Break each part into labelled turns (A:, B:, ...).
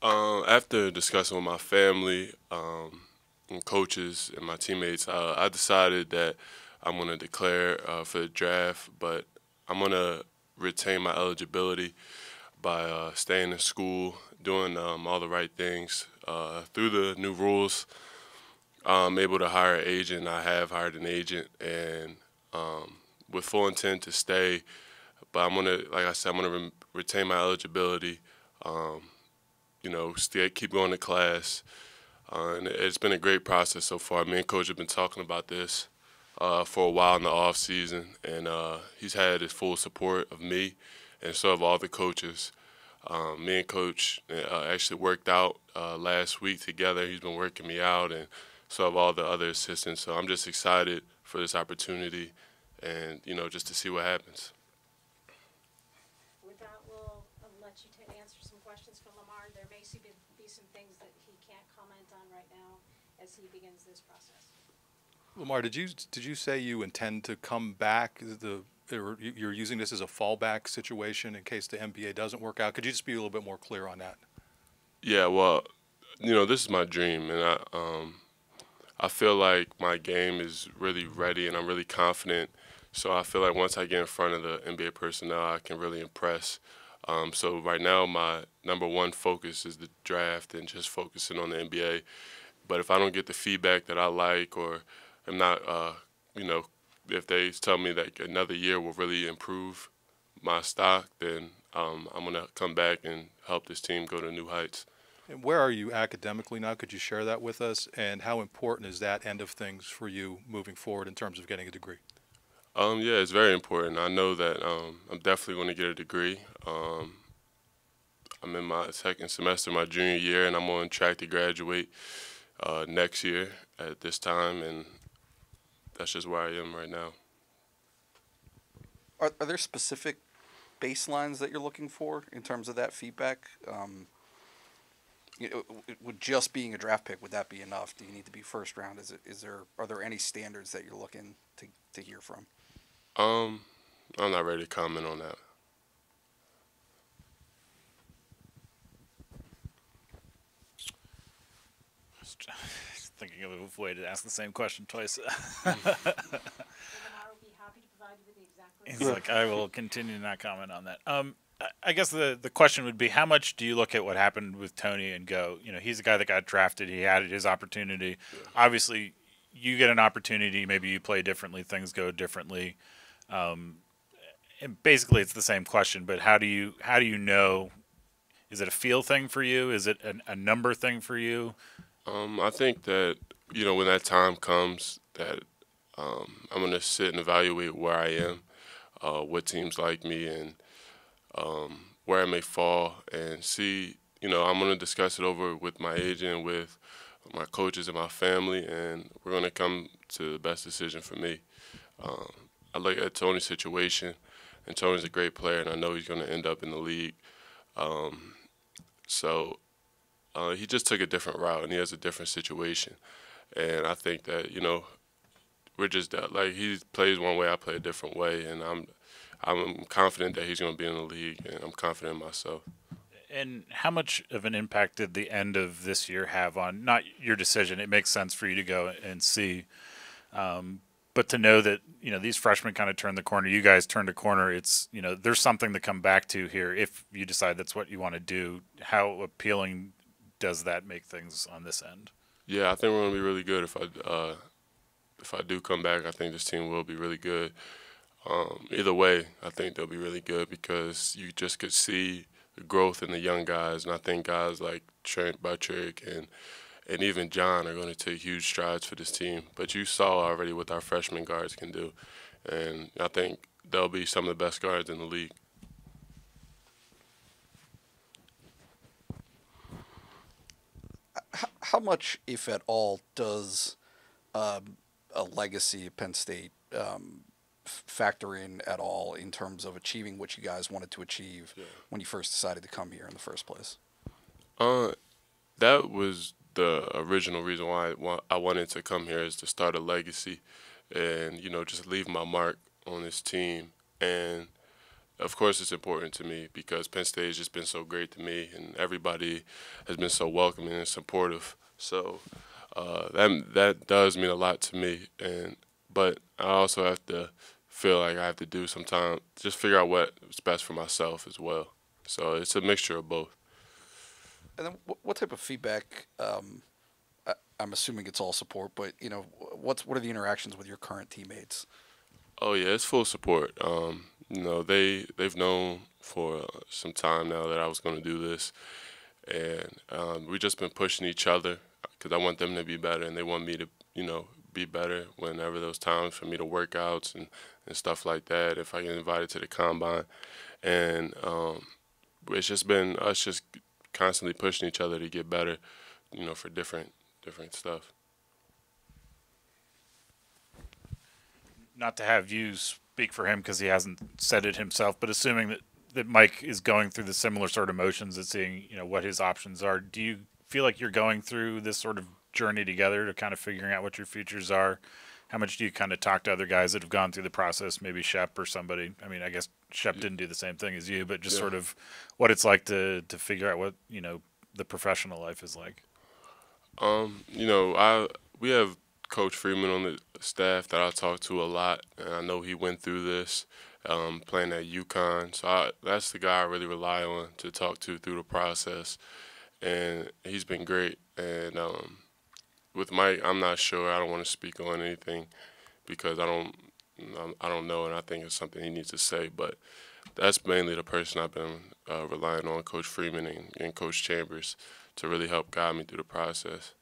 A: After discussing with my family and coaches and my teammates, I decided that I'm going to declare for the draft, but I'm going to retain my eligibility by staying in school, doing all the right things. Through the new rules, I'm able to hire an agent. I have hired an agent, and with full intent to stay. But I'm gonna, like I said, I'm gonna retain my eligibility. Um, keep going to class. And it's been a great process so far. Me and Coach have been talking about this for a while in the off season, and he's had his full support of me, and so have all the coaches. Me and Coach actually worked out last week together. He's been working me out, and so have all the other assistants. So I'm just excited for this opportunity, and just to see what happens.
B: With that, we'll let you answer some questions from Lamar. There may be some things that he can't comment on right now as he begins this process.
C: Lamar, did you say you intend to come back? You're using this as a fallback situation in case the NBA doesn't work out. Could you just be a little bit more clear on that?
A: Yeah, well, this is my dream, and I feel like my game is really ready, and I'm really confident. So I feel like once I get in front of the NBA personnel, I can really impress. So right now, my number one focus is the draft and just focusing on the NBA. But if I don't get the feedback that I like, or I'm not, if they tell me that another year will really improve my stock, then I'm gonna come back and help this team go to new heights.
C: And where are you academically now? Could you share that with us? And how important is that end of things for you moving forward in terms of getting a degree?
A: Yeah, it's very important. I know that I'm definitely going to get a degree. I'm in my second semester, my junior year, and I'm on track to graduate next year at this time, and that's just where I am right now.
D: Are there specific baselines that you're looking for in terms of that feedback? Would just being a draft pick, would that be enough? Do you need to be first round? Are there any standards that you're looking to hear from?
A: Um, I'm not ready to comment on that.
E: Just thinking of a way to ask the same question twice.
B: Lamar will be happy to provide you with the exact
E: He's like, I will continue to not comment on that. I guess the question would be, how much do you look at what happened with Tony and go, he's a guy that got drafted. He had his opportunity. Yeah. Obviously, you get an opportunity. Maybe you play differently. Things go differently. And basically, it's the same question. But how do you know? Is it a feel thing for you? Is it a number thing for you?
A: I think that when that time comes, that I'm gonna sit and evaluate where I am, what teams like me, and where I may fall, and see. I'm gonna discuss it over with my agent, with my coaches, and my family, and we're gonna come to the best decision for me. I look at Tony's situation, and Tony's a great player, and I know he's gonna end up in the league. So he just took a different route, and he has a different situation. And I think that we're just like he plays one way, I play a different way, and I'm confident that he's going to be in the league, and I'm confident in myself.
E: And how much of an impact did the end of this year have on not your decision? It makes sense for you to go and see, but to know that these freshmen kind of turned the corner. You guys turned a corner. It's there's something to come back to here if you decide that's what you want to do. How appealing does that make things on this end?
A: Yeah, I think we're going to be really good if I do come back. I think this team will be really good. Either way, I think they'll be really good because you just could see the growth in the young guys, and I think guys like Trent Buttrick and even John are going to take huge strides for this team. But you saw already what our freshman guards can do, and I think they'll be some of the best guards in the league.
D: How much, if at all, does a legacy at Penn State factor in at all in terms of achieving what you guys wanted to achieve when you first decided to come here in the first place?
A: That was the original reason why I wanted to come here, is to start a legacy and just leave my mark on this team. And of course it's important to me because Penn State has just been so great to me, and everybody has been so welcoming and supportive. So that does mean a lot to me, but I also have to feel like I have to do some time just figure out what's best for myself as well. So it's a mixture of both.
D: And then what type of feedback? I'm assuming it's all support, but what are the interactions with your current teammates?
A: Oh yeah, it's full support. They've known for some time now that I was going to do this, and we've just been pushing each other because I want them to be better, and they want me to, be better whenever those times for me to workouts and stuff like that. If I get invited to the combine, and it's just been us just constantly pushing each other to get better, for different stuff.
E: Not to have you speak for him because he hasn't said it himself, but assuming that Mike is going through the similar sort of motions and seeing, what his options are, do you feel like you're going through this sort of journey together to kind of figuring out what your futures are? How much do you kind of talk to other guys that have gone through the process, maybe Shep or somebody? I mean, I guess Shep didn't do the same thing as you, but just sort of what it's like to figure out what, the professional life is like.
A: We have Coach Freeman on the staff that I talk to a lot, and I know he went through this playing at UConn. So that's the guy I really rely on to talk to through the process, and he's been great. And with Mike, I'm not sure. I don't want to speak on anything because I don't know, and I think it's something he needs to say. But that's mainly the person I've been relying on, Coach Freeman and Coach Chambers, to really help guide me through the process.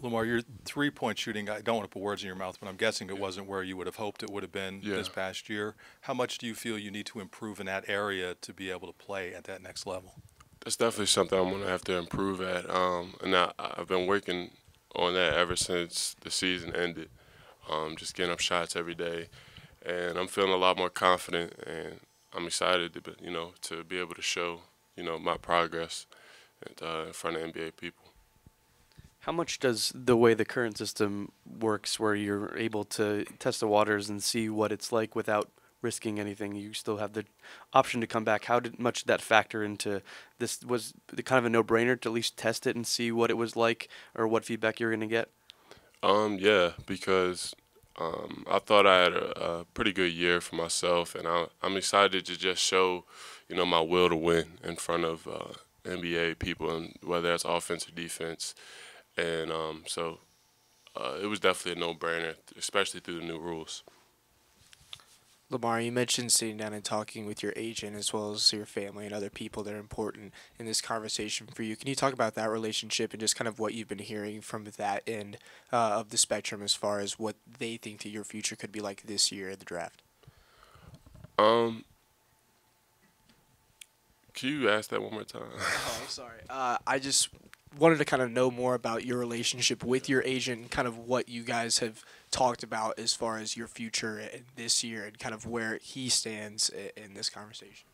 C: Lamar, your three-point shooting, I don't want to put words in your mouth, but I'm guessing it wasn't where you would have hoped it would have been this past year. How much do you feel you need to improve in that area to be able to play at that next level?
A: That's definitely something I'm going to have to improve at. And I've been working on that ever since the season ended, just getting up shots every day. And I'm feeling a lot more confident, and I'm excited to be able to show, my progress in front of NBA people.
F: How much does the way the current system works, where you're able to test the waters and see what it's like without risking anything, you still have the option to come back? How much did that factor into this? Was it kind of a no-brainer to at least test it and see what it was like or what feedback you're going to get?
A: Yeah, because I thought I had a pretty good year for myself, and I'm excited to just show, my will to win in front of NBA people, and whether that's offense or defense. And so it was definitely a no-brainer, especially through the new rules.
G: Lamar, you mentioned sitting down and talking with your agent as well as your family and other people that are important in this conversation for you. Can you talk about that relationship and just kind of what you've been hearing from that end of the spectrum as far as what they think that your future could be like this year at the draft?
A: Can you ask that one more time?
G: Oh, sorry. I just wanted to kind of know more about your relationship with your agent and kind of what you guys have talked about as far as your future this year and kind of where he stands in this conversation.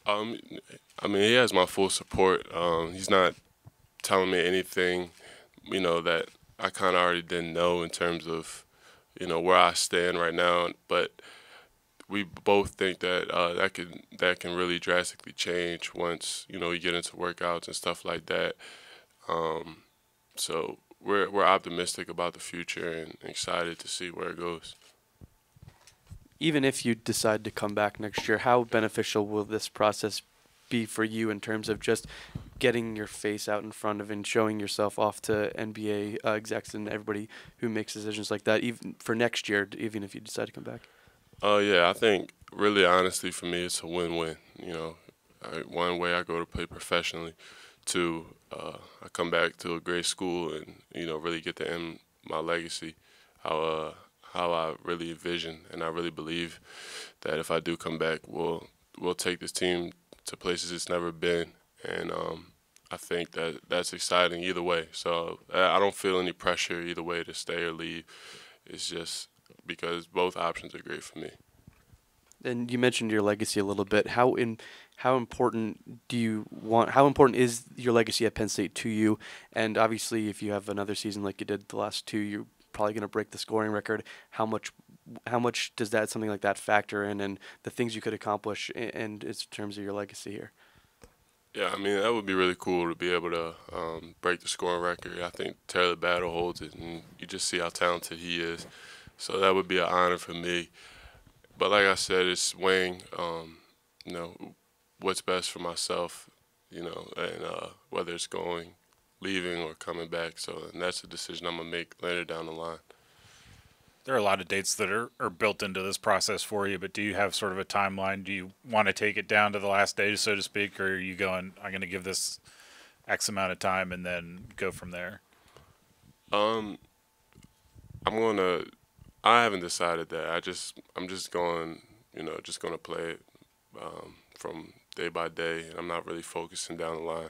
A: I mean, he has my full support. He's not telling me anything, that I kind of already didn't know in terms of, where I stand right now. But we both think that that can really drastically change once, we get into workouts and stuff like that. So we're optimistic about the future and excited to see where it goes.
F: Even if you decide to come back next year, how beneficial will this process be for you in terms of just getting your face out in front of and showing yourself off to NBA execs and everybody who makes decisions like that, even for next year, even if you decide to come back?
A: Yeah, I think really honestly for me it's a win-win. One way I go to play professionally, two, I come back to a great school and really get to end my legacy. How I really envision, and I really believe that if I do come back, we'll take this team to places it's never been, and I think that's exciting either way. So I don't feel any pressure either way to stay or leave. It's just because both options are great for me.
F: And you mentioned your legacy a little bit. How important is your legacy at Penn State to you? And obviously, if you have another season like you did the last two, you're probably going to break the scoring record. How much how much does that something like that factor in, and the things you could accomplish in terms of your legacy here?
A: Yeah, I mean, that would be really cool to be able to break the scoring record. I think Taylor Battle holds it, and you just see how talented he is. So that would be an honor for me. But like I said, it's weighing, you know, what's best for myself, you know, and whether it's going, leaving, or coming back. So, and that's a decision I'm going to make later down the line.
E: There are a lot of dates that are built into this process for you, but do you have sort of a timeline? Do you want to take it down to the last day, so to speak, or are you going, I'm going to give this X amount of time and then go from there?
A: I'm going to, I haven't decided that. I'm just going, you know, just going to play it from day by day. I'm not really focusing down the line.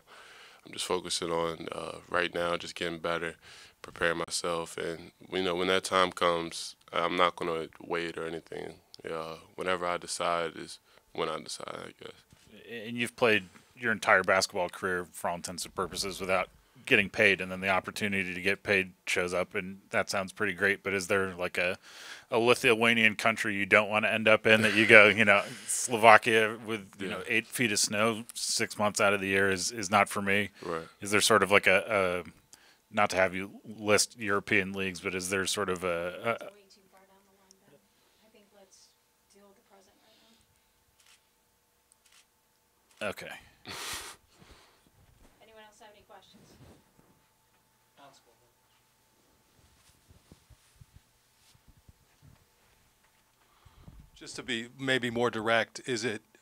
A: I'm just focusing on right now, just getting better, preparing myself, and you know, when that time comes, I'm not gonna wait or anything. Whenever I decide is when I decide, I guess.
E: And you've played your entire basketball career, for all intents and purposes, without getting paid, and then the opportunity to get paid shows up, and that sounds pretty great. But is there like a Lithuanian country you don't want to end up in that you go, you know, Slovakia with, you know, 8 feet of snow 6 months out of the year is not for me?
A: Right.
E: Is there sort of like a not to have you list European leagues, but is there sort of
B: It's way too far down the line, Ben. I think let's deal with the present right now.
E: okay.
B: Anyone else have any questions?
C: Just to be maybe more direct,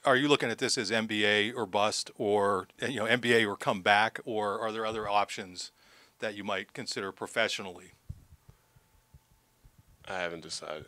C: are you looking at this as NBA or bust, or, you know, NBA or come back, or are there other options that you might consider professionally?
A: I haven't decided.